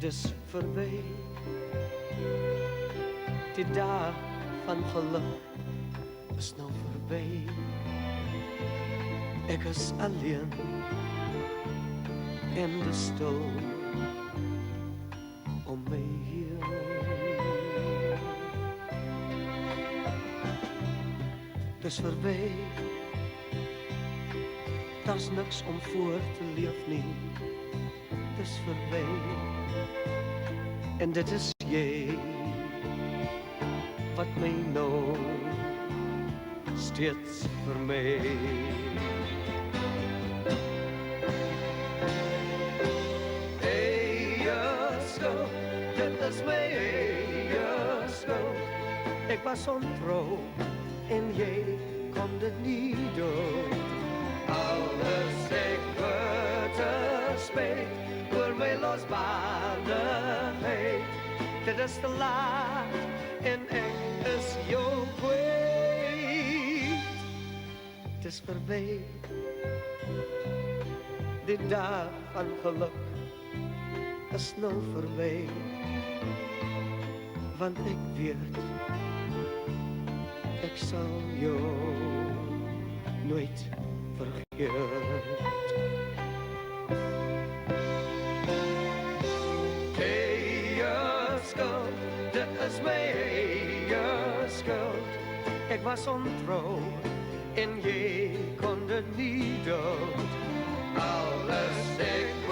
Dis voorbij. Die dag van geluk is nou voorbij. Ek is alleen en de stil om my heen. Dis voorbij. Daar's niks om voor te leef nie. Dis voorbij. En dit is jy wat my nou steeds vermy. Eie skuld, dit is my eie skuld. Ek was ontrou en jy kon dit nie doen. Alles ek te spijt oor my losbandigheid. Dit is te laat en ek is jou kwijt. Het is voorbij. Die dag van geluk is nou voorbij. Want ek weet, ek sal jou nooit vergeet. Skuld, dit is my eie skuld. Ek was ontrou en jy kon dit nie doen. Alles ek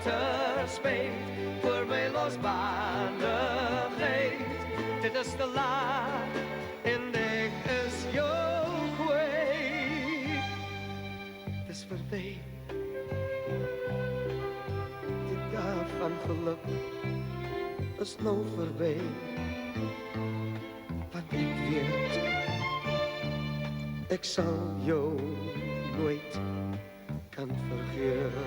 te spijt voor my losbandigheid. Dit is te laat en ek is jou kwijt. Het is voorbij. Die dag van geluk is nou voorbij, wat ek weet, ek sal jou nooit kan vergeet.